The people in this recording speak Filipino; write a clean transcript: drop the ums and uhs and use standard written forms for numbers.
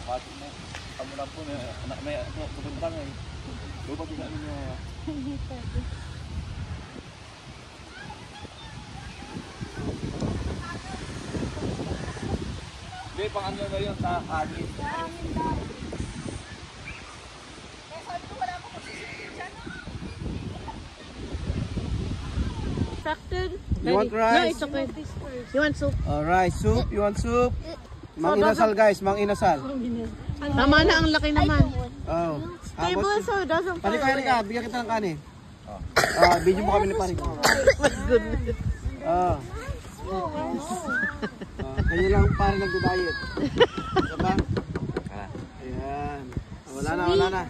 Pati mo. Kamu lang po na anak may pupuntang eh. Lupa din namin niya. Hindi pwede. Hindi, pang ano na yun sa kanin. Sa amin lang. Eh, sabi ko wala akong magsisipin dyan. Fracted. You want rice? No, it's okay. You want soup? Alright, soup. You want soup? Mang inasal guys, mang inasal. Tama na, ang laki naman. Oh. Stable so it doesn't fall Panik ka, bigyan kita ng kanin. Video mo kami ni Panik. My goodness. Kanya lang para nagda-diet. Diba? Ayan. Wala na.